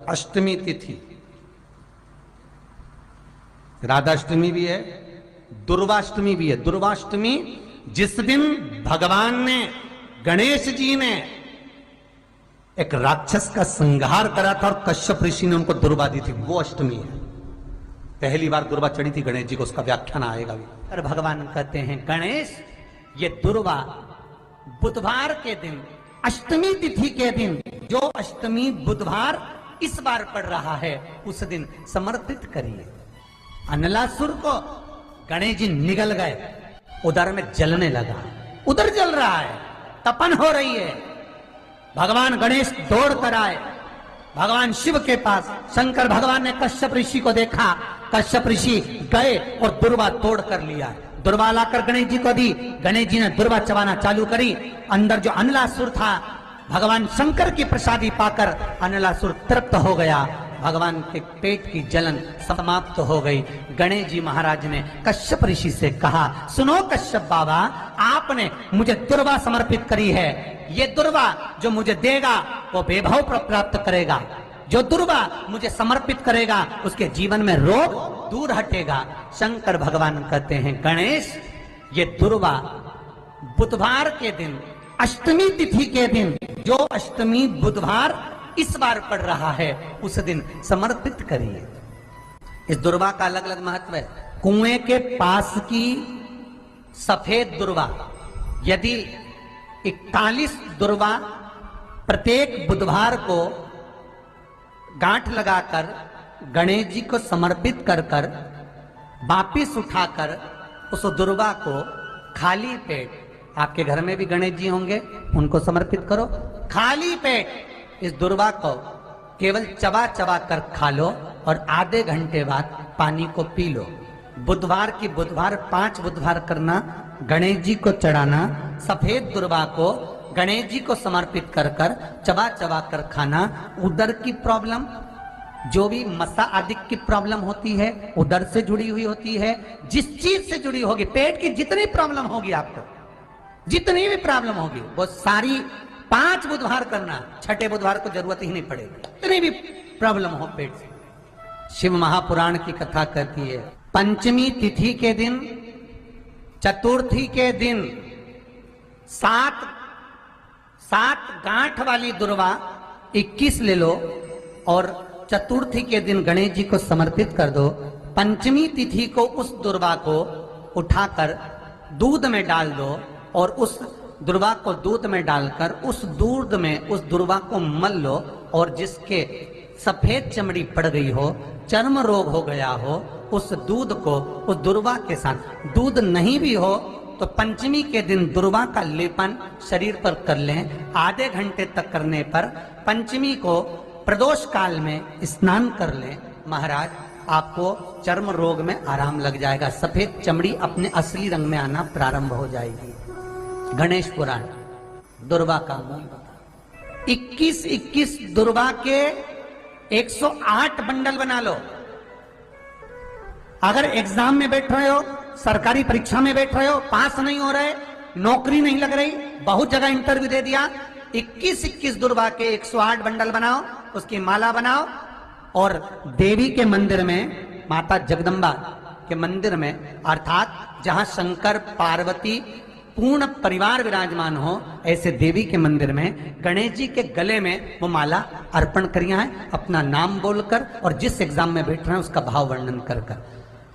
अष्टमी तिथि, राधाष्टमी भी है, दुर्वाष्टमी भी है। दुर्वाष्टमी जिस दिन भगवान ने, गणेश जी ने एक राक्षस का संहार करा था और कश्यप ऋषि ने उनको दुर्वा दी थी, वो अष्टमी है। पहली बार दुर्वा चढ़ी थी गणेश जी को, उसका व्याख्यान आएगा भी। और भगवान कहते हैं गणेश, ये दुर्वा बुधवार के दिन, अष्टमी तिथि के दिन, जो अष्टमी बुधवार इस बार पड़ रहा है, उस दिन समर्पित करिए। अनलासुर को गणेश जी निगल गए, उधर में जलने लगा, उधर जल रहा है, तपन हो रही है। भगवान गणेश दौड़ कर आए भगवान शिव के पास। शंकर भगवान ने कश्यप ऋषि को देखा, कश्यप ऋषि गए और दुर्वा तोड़ कर लिया। दुर्वा लाकर गणेश जी को दी, गणेश जी ने दुर्वा चबाना चालू करी। अंदर जो अनलासुर था, भगवान शंकर की प्रसादी पाकर अनलासुर तृप्त हो गया, भगवान के पेट की जलन समाप्त हो गई। गणेश जी महाराज ने कश्यप ऋषि से कहा, सुनो कश्यप बाबा, आपने मुझे दुर्वा समर्पित करी है, ये दुर्वा जो मुझे देगा वो वैभव प्राप्त करेगा, जो दुर्वा मुझे समर्पित करेगा उसके जीवन में रोग दूर हटेगा। शंकर भगवान कहते हैं गणेश, ये दुर्वा बुधवार के दिन, अष्टमी तिथि के दिन, जो अष्टमी बुधवार इस बार पड़ रहा है, उस दिन समर्पित करिए। इस दुर्वा का अलग अलग महत्व है। कुएं के पास की सफेद दुर्वा, यदि 41 दुर्वा प्रत्येक बुधवार को गांठ लगाकर गणेश जी को समर्पित कर कर वापिस उठाकर उस दुर्वा को खाली पेट, आपके घर में भी गणेश जी होंगे, उनको समर्पित करो। खाली पेट इस दुर्वा को केवल चबा चबा कर खा लो और आधे घंटे बाद पानी को पी लो। बुधवार की बुधवार 5 बुधवार करना, गणेश जी को चढ़ाना, सफेद दुर्वा को गणेश जी को समर्पित कर कर चबा चबा कर खाना। उदर की प्रॉब्लम, जो भी मसा आदि की प्रॉब्लम होती है, उदर से जुड़ी हुई होती है, जिस चीज से जुड़ी होगी, पेट की जितनी प्रॉब्लम होगी आपको, जितनी भी प्रॉब्लम होगी, वो सारी 5 बुधवार करना, छठे बुधवार को जरूरत ही नहीं पड़ेगी, इतनी भी प्रॉब्लम हो पेट से। शिव महापुराण की कथा कहती है, पंचमी तिथि के दिन, चतुर्थी के दिन 7 गांठ वाली दुर्वा 21 ले लो और चतुर्थी के दिन गणेश जी को समर्पित कर दो। पंचमी तिथि को उस दुर्वा को उठाकर दूध में डाल दो और उस दुर्वा को दूध में डालकर उस दूध में उस दुर्वा को मल लो, और जिसके सफेद चमड़ी पड़ गई हो, चर्म रोग हो गया हो, उस दूध को उस दुर्वा के साथ, दूध नहीं भी हो तो पंचमी के दिन दुर्वा का लेपन शरीर पर कर लें। आधे घंटे तक करने पर पंचमी को प्रदोष काल में स्नान कर लें। महाराज, आपको चर्म रोग में आराम लग जाएगा, सफेद चमड़ी अपने असली रंग में आना प्रारंभ हो जाएगी। गणेश पुराण दुर्वा का मूल बता। 21 दुर्वा के 108 बंडल बना लो। अगर एग्जाम में बैठ रहे हो, सरकारी परीक्षा में बैठ रहे हो, पास नहीं हो रहे, नौकरी नहीं लग रही, बहुत जगह इंटरव्यू दे दिया, 21 दुर्वा के 108 बंडल बनाओ, उसकी माला बनाओ और देवी के मंदिर में, माता जगदम्बा के मंदिर में, अर्थात जहां शंकर पार्वती पूर्ण परिवार विराजमान हो, ऐसे देवी के मंदिर में गणेश जी के गले में वो माला अर्पण करिया है, अपना नाम बोलकर और जिस एग्जाम में बैठ रहे हैं उसका भाव वर्णन कर कर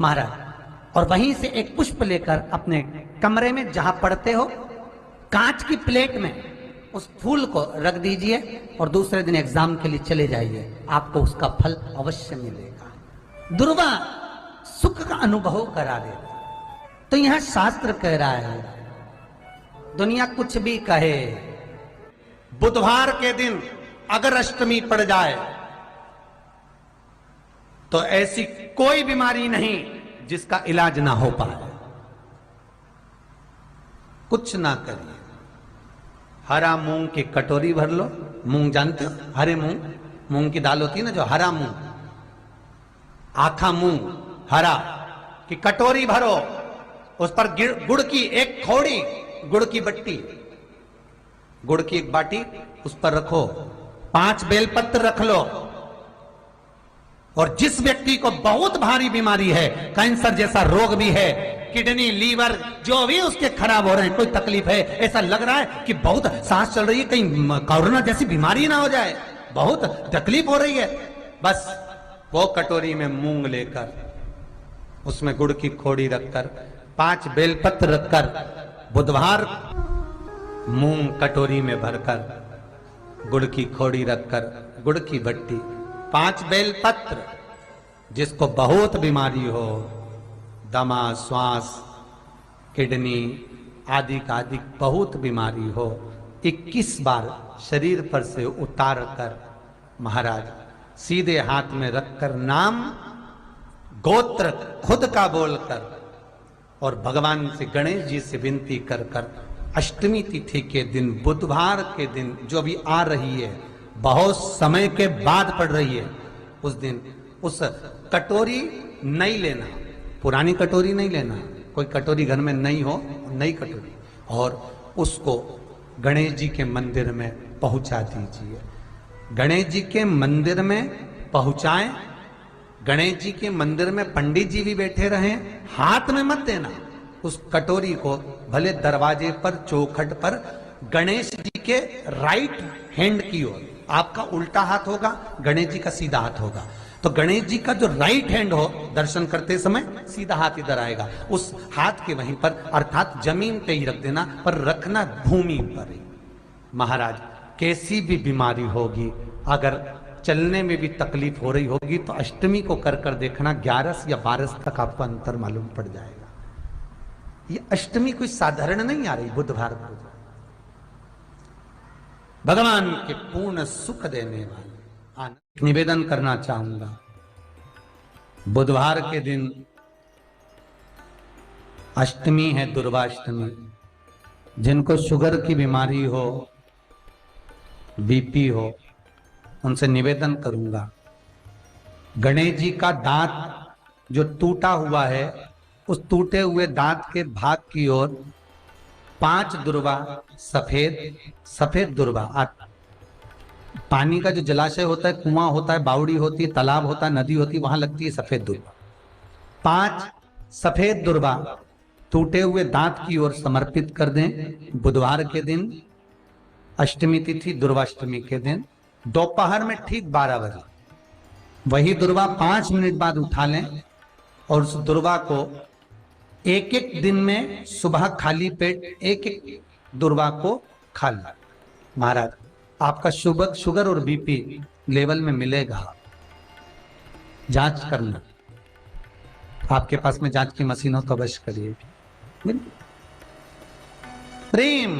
महाराज, और वहीं से एक पुष्प लेकर अपने कमरे में जहां पढ़ते हो, कांच की प्लेट में उस फूल को रख दीजिए और दूसरे दिन एग्जाम के लिए चले जाइए, आपको उसका फल अवश्य मिलेगा। दुर्वा सुख का अनुभव करा देगा। तो यहां शास्त्र कह रहा है, दुनिया कुछ भी कहे, बुधवार के दिन अगर अष्टमी पड़ जाए तो ऐसी कोई बीमारी नहीं जिसका इलाज ना हो पाए। कुछ ना करिए, हरा मूंग की कटोरी भर लो, मूंग जानते हो, हरे मूंग, मूंग की दाल होती है ना जो, हरा मूंग, आखा मूंग हरा की कटोरी भरो, उस पर गुड़ की एक थोड़ी, गुड़ की बट्टी, गुड़ की एक बाटी, उस पर रखो, 5 बेलपत्र रख लो, और जिस व्यक्ति को बहुत भारी बीमारी है, कैंसर जैसा रोग भी है, किडनी लीवर जो भी उसके खराब हो रहे हैं, कोई तकलीफ है, ऐसा लग रहा है कि बहुत सांस चल रही है, कहीं कोरोना जैसी बीमारी ना हो जाए, बहुत तकलीफ हो रही है, बस वो कटोरी में मूंग लेकर उसमें गुड़ की खोड़ी रखकर 5 बेलपत्र रखकर बुधवार मूंग कटोरी में भरकर गुड़ की खोड़ी रखकर गुड़ की भट्टी 5 बेलपत्र, जिसको बहुत बीमारी हो, दमा, श्वास, किडनी आदि का आदि बहुत बीमारी हो, 21 बार शरीर पर से उतार कर महाराज सीधे हाथ में रखकर नाम गोत्र खुद का बोलकर और भगवान से गणेश जी से विनती कर कर अष्टमी तिथि के दिन बुधवार के दिन जो भी आ रही है, बहुत समय के बाद पड़ रही है, उस दिन उस कटोरी नहीं लेना, पुरानी कटोरी नहीं लेना, कोई कटोरी घर में नहीं हो, नई कटोरी, और उसको गणेश जी के मंदिर में पहुंचा दीजिए। गणेश जी के मंदिर में पहुंचाएं, गणेश जी के मंदिर में पंडित जी भी बैठे रहें, हाथ में मत देना उस कटोरी को, भले दरवाजे पर चौखट पर गणेश जी के राइट हैंड की ओर, आपका उल्टा हाथ होगा, गणेश जी का सीधा हाथ होगा, तो गणेश जी का जो राइट हैंड हो दर्शन करते समय सीधा हाथ इधर आएगा, उस हाथ के वहीं पर अर्थात जमीन पे ही रख देना, पर रखना भूमि पर ही। महाराज कैसी भी बीमारी होगी, अगर चलने में भी तकलीफ हो रही होगी तो अष्टमी को कर कर देखना, 11 या 12 तक आपको अंतर मालूम पड़ जाएगा। ये अष्टमी कोई साधारण नहीं आ रही, बुधवार को भगवान के पूर्ण सुख देने वाले। निवेदन करना चाहूंगा, बुधवार के दिन अष्टमी है, दुर्वाष्टमी, जिनको शुगर की बीमारी हो, बीपी हो, उनसे निवेदन करूंगा, गणेश जी का दांत जो टूटा हुआ है, उस टूटे हुए दांत के भाग की ओर 5 दुर्वा, सफेद दुर्वा, पानी का जो जलाशय होता है, कुआं होता है, बावड़ी होती है, तालाब होता है, नदी होती है, वहां लगती है सफेद दुर्वा, 5 सफेद दुर्वा टूटे हुए दांत की ओर समर्पित कर दें। बुधवार के दिन अष्टमी तिथि दुर्वाष्टमी के दिन दोपहर में ठीक 12 बजे वही दुर्वा 5 मिनट बाद उठा लें और उस दुर्वा को एक एक दिन में सुबह खाली पेट एक एक दुर्वा को खा लें। महाराज आपका शुगर और बीपी लेवल में मिलेगा। जांच करना, आपके पास में जांच की मशीन हो तो अवश्य करिए। प्रेम,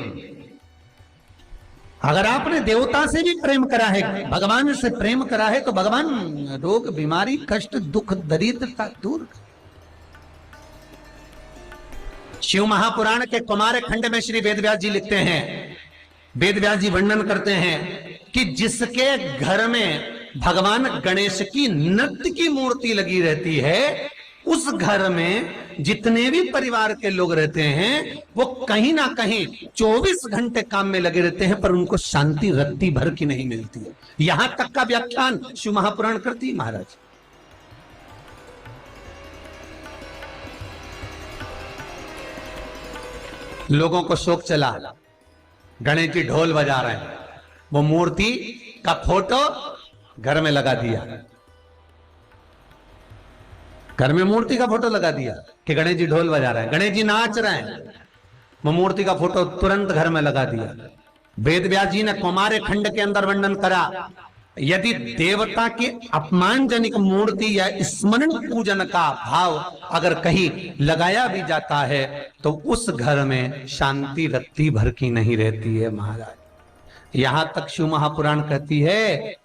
अगर आपने देवता से भी प्रेम करा है, भगवान से प्रेम करा है, तो भगवान रोग बीमारी कष्ट दुख दरिद्रता दूर। शिव महापुराण के कुमार खंड में श्री वेदव्यास जी लिखते हैं, वेदव्यास जी वर्णन करते हैं कि जिसके घर में भगवान गणेश की नृत्य की मूर्ति लगी रहती है, उस घर में जितने भी परिवार के लोग रहते हैं वो कहीं ना कहीं 24 घंटे काम में लगे रहते हैं, पर उनको शांति रत्ती भर की नहीं मिलती है। यहां तक का व्याख्यान शिव महापुराण करती है। महाराज लोगों को शौक चला, गणेश जी ढोल बजा रहे हैं, वो मूर्ति का फोटो घर में लगा दिया, घर में मूर्ति का फोटो लगा दिया कि गणेश जी ढोल बजा रहे हैं, गणेश जी नाच रहे हैं, वो मूर्ति का फोटो तुरंत घर में लगा दिया। वेदव्यास जी ने कुमार खंड के अंदर वर्णन करा, यदि देवता की अपमानजनक मूर्ति या स्मरण पूजन का भाव अगर कहीं लगाया भी जाता है तो उस घर में शांति रत्ती भर की नहीं रहती है। महाराज यहां तक शिव महापुराण कहती है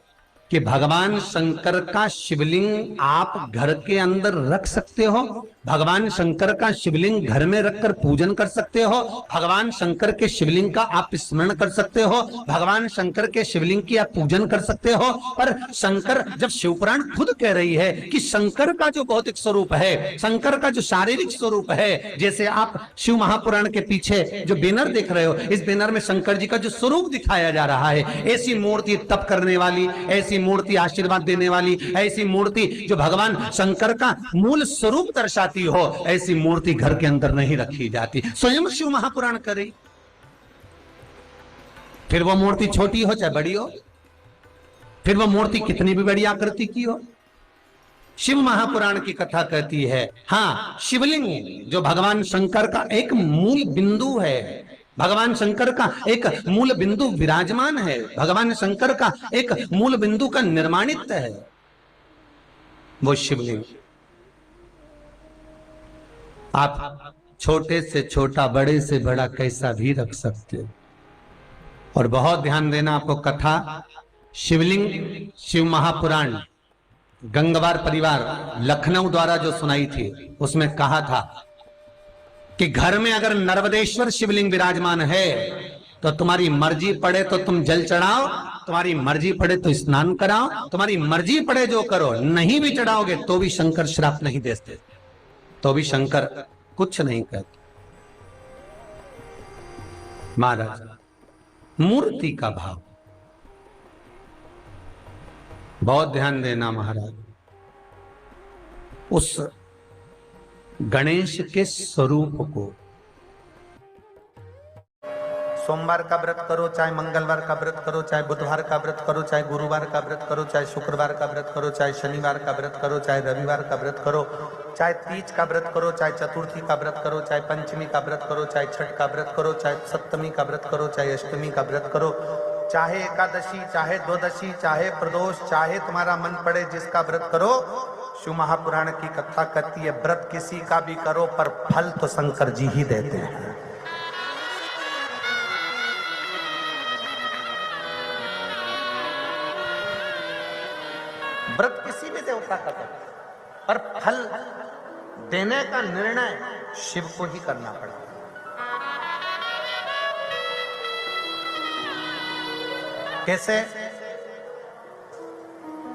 कि भगवान शंकर का शिवलिंग आप घर के अंदर रख सकते हो, भगवान शंकर का शिवलिंग घर में रखकर पूजन कर सकते हो, भगवान शंकर के शिवलिंग का आप स्मरण कर सकते हो, भगवान शंकर के शिवलिंग की आप पूजन कर सकते हो। पर शंकर, जब शिवपुराण खुद कह रही है कि शंकर का जो भौतिक स्वरूप है, शंकर का जो शारीरिक स्वरूप है, जैसे आप शिव महापुराण के पीछे जो बैनर देख रहे हो, इस बैनर में शंकर जी का जो स्वरूप दिखाया जा रहा है, ऐसी मूर्ति तप करने वाली, ऐसी मूर्ति आशीर्वाद देने वाली, ऐसी मूर्ति जो भगवान शंकर का मूल स्वरूप दर्शाती हो, ऐसी मूर्ति घर के अंदर नहीं रखी जाती। स्वयं शिव महापुराण करे, फिर वो मूर्ति छोटी हो चाहे बड़ी हो, फिर वो मूर्ति कितनी भी बड़ी आकृति की हो। शिव महापुराण की कथा कहती है, हाँ, शिवलिंग जो भगवान शंकर का एक मूल बिंदु है, भगवान शंकर का एक मूल बिंदु विराजमान है, भगवान शंकर का एक मूल बिंदु का निर्माणित है वो शिवलिंग। आप छोटे से छोटा, बड़े से बड़ा कैसा भी रख सकते हो। और बहुत ध्यान देना, आपको कथा शिवलिंग शिव महापुराण गंगवार परिवार लखनऊ द्वारा जो सुनाई थी, उसमें कहा था कि घर में अगर नर्मदेश्वर शिवलिंग विराजमान है तो तुम्हारी मर्जी पड़े तो तुम जल चढ़ाओ, तुम्हारी मर्जी पड़े तो स्नान कराओ, तुम्हारी मर्जी पड़े जो करो, नहीं भी चढ़ाओगे तो भी शंकर श्राप नहीं देते, तो भी शंकर कुछ नहीं कहते। महाराज, मूर्ति का भाव बहुत ध्यान देना महाराज। उस गणेश के स्वरूप को, सोमवार का व्रत करो, चाहे मंगलवार का व्रत करो, चाहे बुधवार का व्रत करो, चाहे गुरुवार का व्रत करो, चाहे शुक्रवार का व्रत करो, चाहे शनिवार का व्रत करो, चाहे रविवार का व्रत करो, चाहे तीज का व्रत करो, चाहे चतुर्थी का व्रत करो, चाहे पंचमी का व्रत करो, चाहे छठ का व्रत करो, चाहे सप्तमी का व्रत करो, चाहे अष्टमी का व्रत करो, चाहे एकादशी, चाहे द्वादशी, चाहे प्रदोष, चाहे तुम्हारा मन पड़े जिसका व्रत करो। शिव महापुराण की कथा कहती है, व्रत किसी का भी करो पर फल तो शंकर जी ही देते हैं। व्रत किसी भी देवता का करो पर फल देने का निर्णय शिव को ही करना पड़ता है। कैसे?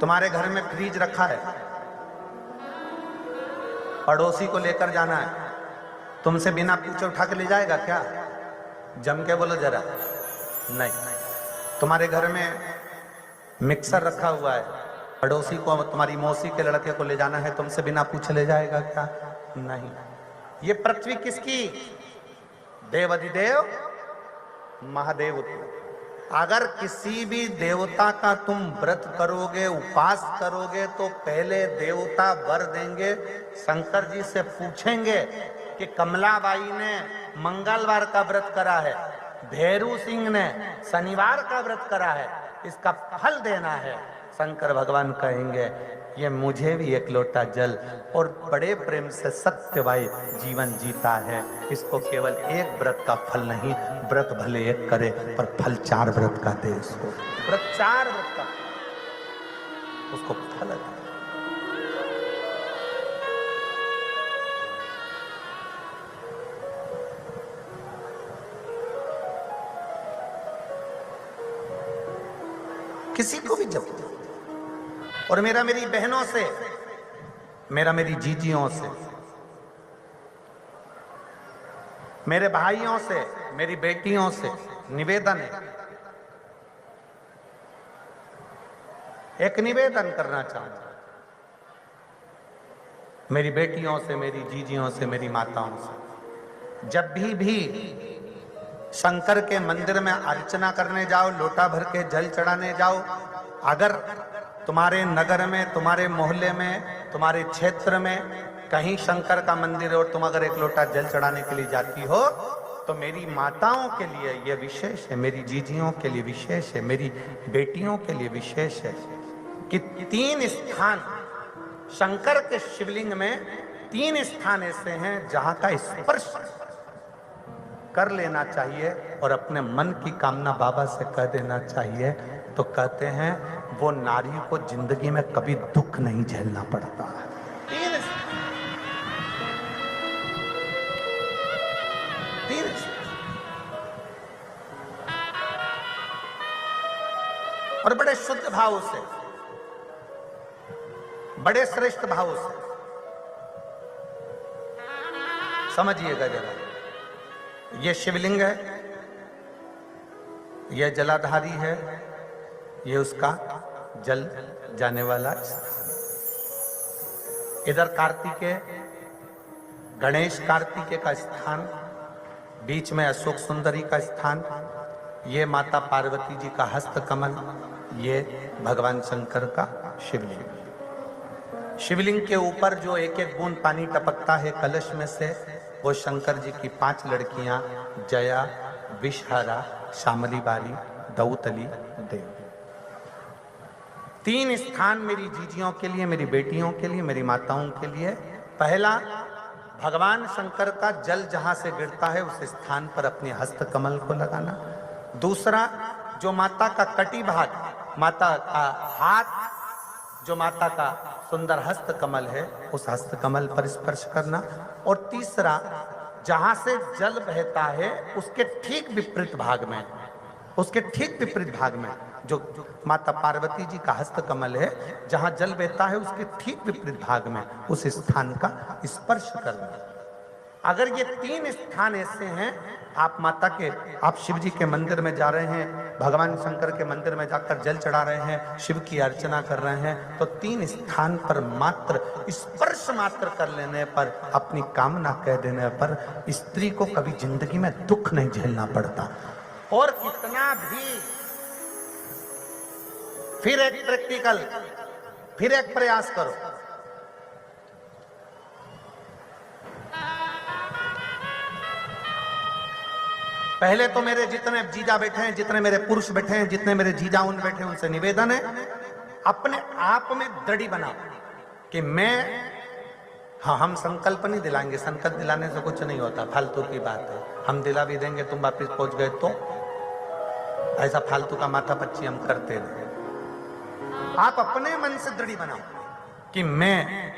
तुम्हारे घर में फ्रिज रखा है, पड़ोसी को लेकर जाना है, तुमसे बिना पूछे उठा के ले जाएगा क्या? जम के बोलो जरा। नहीं। तुम्हारे घर में मिक्सर रखा हुआ है, पड़ोसी को, तुम्हारी मौसी के लड़के को ले जाना है, तुमसे बिना पूछे ले जाएगा क्या? नहीं। ये पृथ्वी किसकी? देवाधिदेव महादेव की। अगर किसी भी देवता का तुम व्रत करोगे, उपास करोगे, तो पहले देवता वर देंगे। शंकर जी से पूछेंगे कि कमलाबाई ने मंगलवार का व्रत करा है, भैरू सिंह ने शनिवार का व्रत करा है, इसका फल देना है। शंकर भगवान कहेंगे, ये मुझे भी एक लोटा जल, और बड़े प्रेम से सत्यभाई जीवन जीता है, इसको केवल एक व्रत का फल नहीं, व्रत भले एक करे पर फल 4 व्रत का दे इसको। व्रत 4 व्रत का उसको फल दे। किसी को भी जब, और मेरा मेरी बहनों से, मेरा मेरी जीजियों से, मेरे भाइयों से, मेरी बेटियों से निवेदन है, एक निवेदन करना चाहूंगा। मेरी बेटियों से, मेरी जीजियों से, मेरी माताओं से, जब भी शंकर के मंदिर में अर्चना करने जाओ, लोटा भर के जल चढ़ाने जाओ, अगर तुम्हारे नगर में, तुम्हारे मोहल्ले में, तुम्हारे क्षेत्र में कहीं शंकर का मंदिर है और तुम अगर एक लोटा जल चढ़ाने के लिए जाती हो, तो मेरी माताओं के लिए यह विशेष है, मेरी जीजियों के लिए विशेष है, मेरी बेटियों के लिए विशेष है कि 3 स्थान शंकर के शिवलिंग में, 3 स्थान ऐसे हैं जहां का स्पर्श कर लेना चाहिए और अपने मन की कामना बाबा से कह देना चाहिए। तो कहते हैं वो नारी को जिंदगी में कभी दुख नहीं झेलना पड़ता। और बड़े शुद्ध भाव से, बड़े श्रेष्ठ भाव से समझिएगा जरा। ये शिवलिंग है, यह जलाधारी है, ये उसका जल जाने वाला स्थान। इधर कार्तिकेय, गणेश कार्तिकेय का स्थान, बीच में अशोक सुंदरी का स्थान, ये माता पार्वती जी का हस्त कमल, ये भगवान शंकर का शिवलिंग। शिवलिंग के ऊपर जो एक एक बूंद पानी टपकता है कलश में से, वो शंकर जी की 5 लड़कियां जया, विषहारा, शामली बारी, दौतली, देव। 3 स्थान मेरी जीजियों के लिए, मेरी बेटियों के लिए, मेरी माताओं के लिए। पहला, भगवान शंकर का जल जहां से गिरता है उस स्थान पर अपने हस्त कमल को लगाना। दूसरा, जो माता का कटी भाग, माता का हाथ, जो माता का सुंदर हस्त कमल है, उस हस्त कमल पर स्पर्श करना। और तीसरा, जहां से जल बहता है उसके ठीक विपरीत भाग में, उसके ठीक विपरीत भाग में जो माता पार्वती जी का हस्त कमल है, जहां जल बहता है उसके ठीक विपरीत भाग में उस स्थान का स्पर्श करना। अगर ये 3 स्थान ऐसे हैं, आप माता के, आप शिव जी के मंदिर में जा रहे हैं, भगवान शंकर के मंदिर में जाकर जल चढ़ा रहे हैं, शिव की अर्चना कर रहे हैं, तो 3 स्थान पर मात्र स्पर्श मात्र कर लेने पर, अपनी कामना कह देने पर स्त्री को कभी जिंदगी में दुख नहीं झेलना पड़ता। और कितना भी, फिर एक प्रैक्टिकल, फिर एक प्रयास करो। पहले तो मेरे जितने जीजा बैठे हैं, जितने मेरे पुरुष बैठे हैं, जितने मेरे जीजा उन बैठे हैं, उनसे निवेदन है, अपने आप में दृढ़ बनाओ कि मैं, हाँ, हम संकल्प नहीं दिलाएंगे, संकल्प दिलाने से कुछ नहीं होता, फालतू की बात है। हम दिला भी देंगे, तुम वापिस पहुंच गए तो, ऐसा फालतू का माथा पच्ची हम करते नहीं। आप अपने मन से दृढ़ बनाओ कि मैं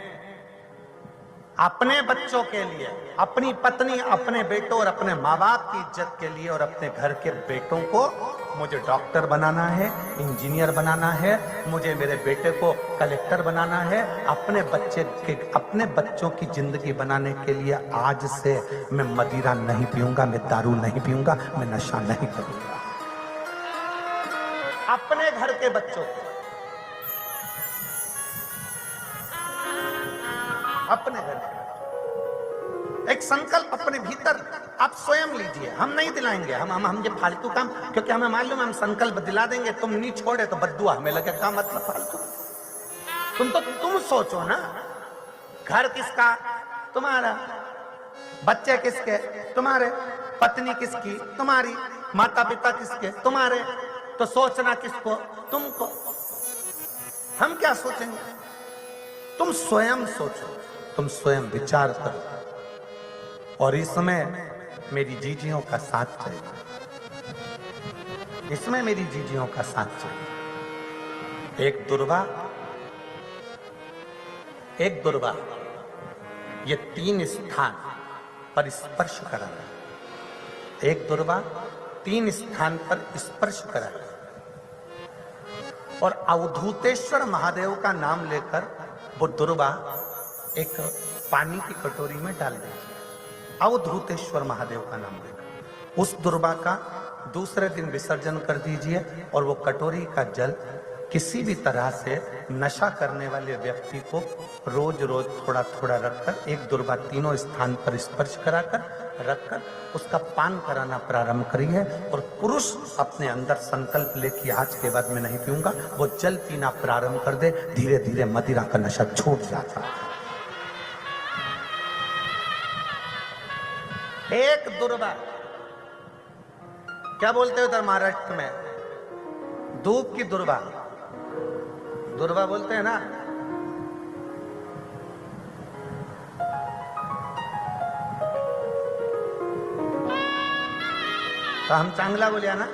अपने बच्चों के लिए, अपनी पत्नी, अपने बेटों और अपने माँ बाप की इज्जत के लिए और अपने घर के बेटों को, मुझे डॉक्टर बनाना है, इंजीनियर बनाना है, मुझे मेरे बेटे को कलेक्टर बनाना है। अपने बच्चों की जिंदगी बनाने के लिए आज से मैं मदिरा नहीं पीऊंगा, मैं दारू नहीं पीऊंगा, मैं नशा नहीं करूंगा। अपने घर के बच्चों को, अपने घर एक संकल्प अपने भीतर आप स्वयं लीजिए। हम नहीं दिलाएंगे, हम ये फालतू काम, क्योंकि हमें मालूम है हम संकल्प दिला देंगे, तुम नहीं छोड़े तो बद्दुआ हमें लगेगा, मतलब फालतू। तुम सोचो ना, घर किसका? तुम्हारा। बच्चे किसके? तुम्हारे। पत्नी किसकी? तुम्हारी। माता पिता किसके? तुम्हारे। तो सोचना किसको? तुमको। हम क्या सोचेंगे? तुम स्वयं सोचो, तुम स्वयं विचार करो। और इसमें मेरी जीजियों का साथ चाहिए, इसमें मेरी जीजियों का साथ चाहिए। एक दुर्वा, ये 3 स्थान पर स्पर्श कराना। एक दुर्वा 3 स्थान पर स्पर्श कराना। और अवधूतेश्वर महादेव का नाम लेकर वो दुर्वा एक पानी की कटोरी में डाल दीजिए। अवधूतेश्वर महादेव का नाम लेकर उस दुर्वा का दूसरे दिन विसर्जन कर दीजिए। और वो कटोरी का जल किसी भी तरह से नशा करने वाले व्यक्ति को रोज रोज थोड़ा थोड़ा रखकर, एक दुर्वा 3 स्थान पर स्पर्श कराकर रखकर उसका पान कराना प्रारंभ करिए। और पुरुष अपने अंदर संकल्प ले कि आज के बाद मैं नहीं पीऊंगा, वो जल पीना प्रारंभ कर दे। धीरे धीरे मदिरा का नशा छूट जाता है। एक दुर्वा, क्या बोलते हो उधर महाराष्ट्र में? धूप की दुर्वा, दुर्वा बोलते हैं ना। तो हम चांगला बोले ना,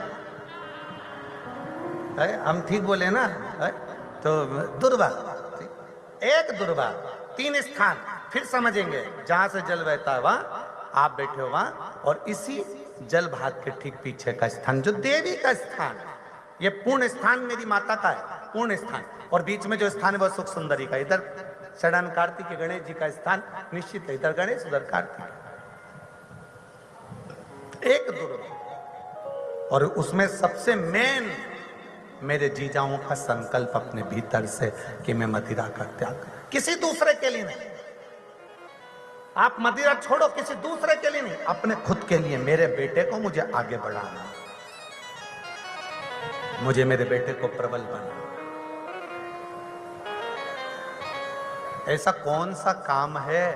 हम ठीक बोले ना। तो दुर्वा, एक दुर्वा 3 स्थान, फिर समझेंगे। जहां से जल बहता है वहां आप बैठे हो, वहां, और इसी जल भाग के ठीक पीछे का स्थान जो देवी का स्थान, ये पूर्ण स्थान मेरी माता का है, पूर्ण स्थान। और बीच में जो स्थान है वो सुख सुंदरी का। इधर षडान कार्तिक गणेश जी का स्थान निश्चित है, इधर गणेश उधर कार्तिक। एक दुर्वा, और उसमें सबसे मेन मेरे जीजाओं का संकल्प अपने भीतर से कि मैं मदिरा का त्याग करूं, किसी दूसरे के लिए नहीं। आप मदिरा छोड़ो, किसी दूसरे के लिए नहीं, अपने खुद के लिए। मेरे बेटे को मुझे आगे बढ़ाना, मुझे मेरे बेटे को प्रबल बनाना। ऐसा कौन सा काम है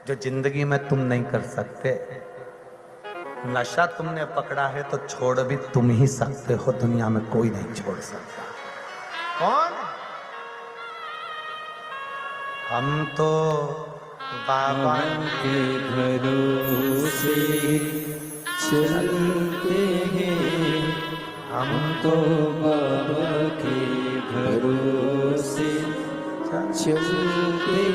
जो जिंदगी में तुम नहीं कर सकते? नशा तुमने पकड़ा है तो छोड़ भी तुम ही सकते हो, दुनिया में कोई नहीं छोड़ सकता। कौन? हम तो बाबा के भरोसे चलते हैं, हम तो बाबा के भरोसे चलते